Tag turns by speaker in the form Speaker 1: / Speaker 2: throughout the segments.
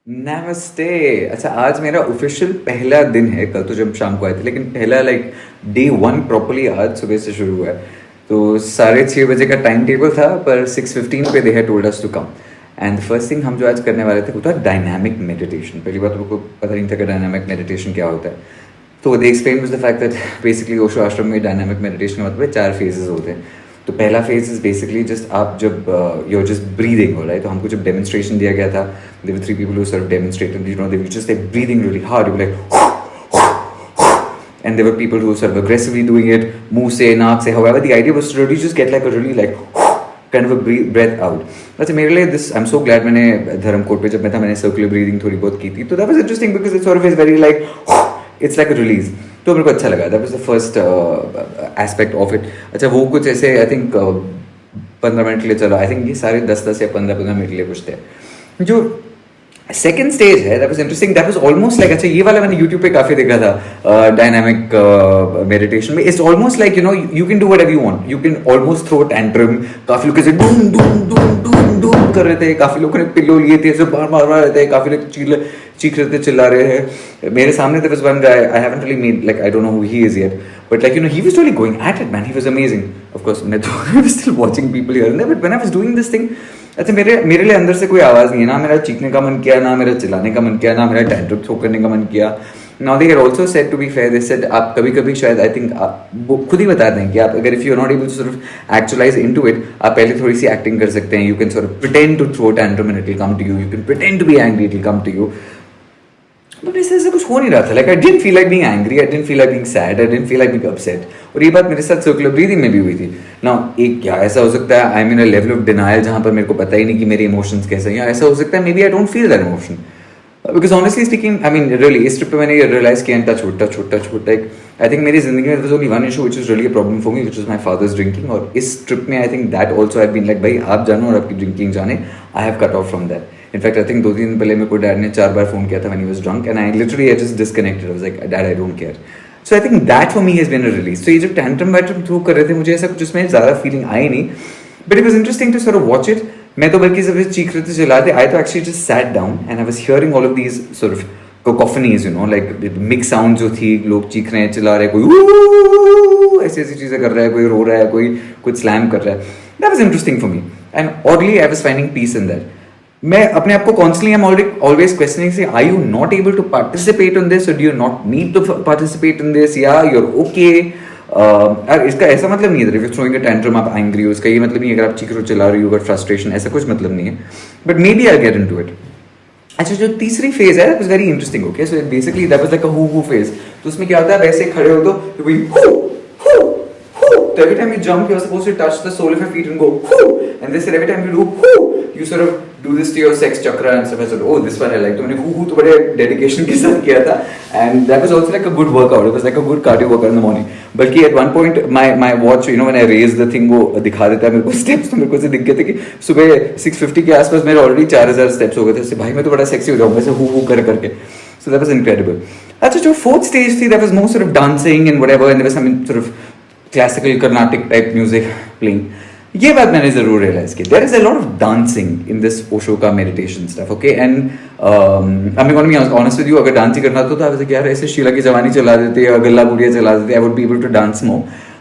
Speaker 1: नमस्ते। अच्छा, आज मेरा ऑफिशियल पहला दिन है। कल तो जब शाम को आए थे, लेकिन पहला लाइक डे वन प्रॉपरली आज सुबह से शुरू हुआ है। तो 6:30 बजे का टाइम टेबल था, पर 6:15 पे they had told us to come. And first thing हम जो आज करने वाले थे वो था डायनामिक मेडिटेशन। पहली बात तो मुझको पता नहीं था कि डायनामिक मेडिटेशन क्या होता है। तो they explain was the fact that basically Osho आश्रम में डायनामिक मेडिटेशन का मतलब है 4 फेजेस होते हैं। तो पहला फेज इज बेसिकली जस्ट आप जब यूर जस्ट ब्रीदिंग, राइट। तो हमको जब डेमोन्स्ट्रेशन दिया गया था, there were 3 people who serve demonstrated, you know, they were just like breathing really hard, you like, and there were people who were sort of aggressively doing it, मुंह से, नाक से, however the idea was to really just get like a really like kind of a breath out. अच्छा, मेरे लिए this, I'm so glad मैंने धर्मकोट पे जब मैं था मैंने सर्कुलर ब्रीदिंग थोड़ी बहुत की थी, तो that was interesting because it sort of is very like it's like a release. तो मेरे को अच्छा लगा, that was the first aspect of it. अच्छा, वो कुछ ऐसे I think 15 मिनट के लिए चला, I think ये सारे 10-10 या 15-15 मिनट के लिए कुछ थे। जो सेकेंड स्टेज है, that was interesting, that was almost like, अच्छा ये वाला मैंने यूट्यूब पे काफी देखा था डायनामिक मेडिटेशन में। It's almost like, you know, you can do whatever you want, you can almost throw tantrum. काफी लोग ऐसे डूम डूम डूम डूम डूम कर रहे थे, काफी लोगों ने पिल्लो लिए थे, ऐसे मार मार रहे थे, काफी लोग चीख रहे थे, चिल्ला रहे हैं। मेरे सामने there was one guy, I haven't really made, like, I don't know who he is yet, but like, you know, he was really going at it, man. He was amazing. Of course, मैं तो I was still watching people here and there, but when I was doing this thing, अच्छा, मेरे लिए अंदर से कोई आवाज़ नहीं है, ना मेरा चीखने का मन किया, ना मेरा चिल्लाने का मन किया, ना मेरा टैंट्रम थ्रो करने का मन किया। Now they had also said, to be fair, they said आप कभी-कभी शायद, आई थिंक आप वो खुद ही बता दें कि आप अगर if you are not able to sort of actualize into it, आप पहले थोड़ी सी एक्टिंग कर सकते हैं। You can sort of pretend to throw tantrum and it will come to you, you can pretend to be angry, it will come to you. But ऐसा कुछ हो नहीं रहा था। Like I didn't feel like being angry, I didn't feel like being sad, I didn't feel like being upset. और ये बात मेरे साथ सर्कुलर ब्रीदिंग में भी हुई थी ना। एक क्या ऐसा हो सकता है, I mean a level of denial जहां पर मेरे को पता ही नहीं कि मेरे इमोशंस कैसे हैं, या ऐसा हो सकता है maybe I don't feel that emotion, because honestly speaking, I mean really इस ट्रिप पे मैंने ये रियलाइज किया, टच एक आई थिंक मेरी जिंदगी में only one issue which is really a problem for me, which is my father's drinking. और इस ट्रिप में I think that also I been like, भाई आप जानो और आपकी ड्रिंकिंग जाने, I have cut off from that. In fact I think 2 दिन पहले मेरे को डैड ने 4 बार फोन किया था when he was drunk, and I literally just disconnected. I was like, Dad, I don't care. So I think that for me has been a release. So ये जब tantrum through कर रहे थे, मुझे ऐसा कुछ उसमें ज़्यादा फीलिंग आई नहीं, but it was interesting to sort of watch it. मैं तो बल्कि जब चीख रहे थे, चिल्लाते, I तो actually just sat down and I was hearing all of these sort of cacophonies, you know, like mix sound जो थी, लोग चीख रहे हैं, चिल्ला रहे हैं, कोई ऐसी चीज़ें कर रहा है, कोई रो रहा है, कोई कुछ स्लैम कर रहा है। That was interesting for me, and oddly I was finding peace in that. मैं अपने आप को constantly I am always questioning से, are you not able to participate in this, और do you not need to participate in this, या you are okay. इसका ऐसा मतलब नहीं है if you throwing a tantrum आप एंग्री हो, इसका ये मतलब नहीं है अगर आप चीख रहे हो, चिल्ला रहे हो, फ्रस्ट्रेशन, ऐसा कुछ मतलब नहीं है, but maybe I get into it. अच्छा, जो तीसरी फेज है, that was very interesting. Okay, so basically that was like a who phase. तो उसमें क्या होता है, वैसे खड़े हो तो every time you jump, you're supposed to touch the sole of your feet and go whoo. And they said every time you do whoo, you sort of do this to your sex chakra and stuff. I said, oh, this one I like. तो मैंने whoo तो बड़े dedication के साथ किया था, and that was also like a good workout. It was like a good cardio workout in the morning. बल्कि at one point my watch, you know, when I raise the thing, वो दिखा देता है मेरे को steps, तो मेरे को से दिख गए थे कि सुबह 6:50 के आसपास मेरे already 4000 steps हो गए थे। भाई मैं तो बड़ा sexy हो जाऊंगा ऐसे whoo करके। So that was incredible. अच्छा, जो fourth stage थी, that was more sort of dancing and whatever, and there was some sort of classical Carnatic type music playing. ये बात मैंने जरूर रियलाइज की, there is a lot of dancing in this Osho का meditation stuff, okay? And I'm going to be honest with you, अगर dance ही करना तो I was like, यार ऐसे शीला की जवानी चला देते या गल्ला बुढ़िया चला देते, I would be able to dance more.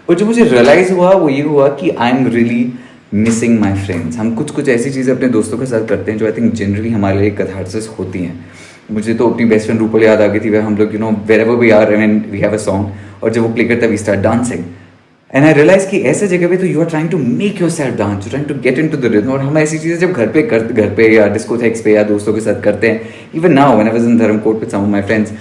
Speaker 1: और जो मुझे रियलाइज हुआ वो ये हुआ कि I am really missing my friends. हम कुछ ऐसी चीज़ें अपने दोस्तों के साथ करते हैं जो I think generally हमारे लिए कैथार्सिस होती हैं। मुझे तो अपनी बेस्ट फ्रेंड रूपल याद आ गई थी, वह हम लोग, you know, wherever we are and we have a song, और जब वो प्ले करता है we start dancing. And I realize कि ऐसे जगह पे तो you are trying to make yourself dance, you trying to get in to the rhythm. और हम ऐसी चीज़ें जब घर पे या डिस्कोथेक्स पे या दोस्तों के साथ करते हैं, even now when I was in Dharamkot with some of my friends,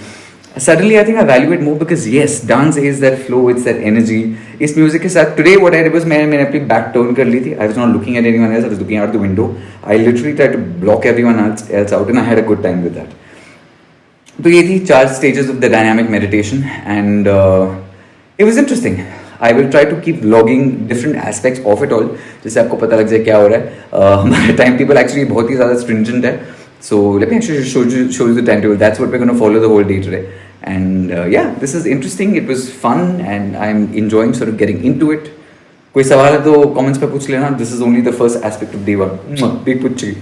Speaker 1: suddenly I think I value it more, because yes, dance is that flow, it's that energy. इस म्यूजिक के साथ today what I did was, मैंने अपनी back turn कर ली थी, I was not looking at anyone else, I was looking out the window, I literally tried to block everyone else out, and I had a good time with that. तो ये थी 4 stages of the dynamic meditation, and it was interesting. I will try to keep vlogging different aspects of it all, जिससे आपको पता लग जाए क्या हो रहा है। हमारा टाइम टेबल एक्चुअली बहुत ही ज़्यादा stringent है, so let me actually show you the timetable. That's what we're going to follow the whole day today. And yeah, this is interesting. It was fun, and I'm enjoying sort of getting into it. कोई सवाल है तो comments पे पूछ लेना. This is only the first aspect of day 1. Big pucci.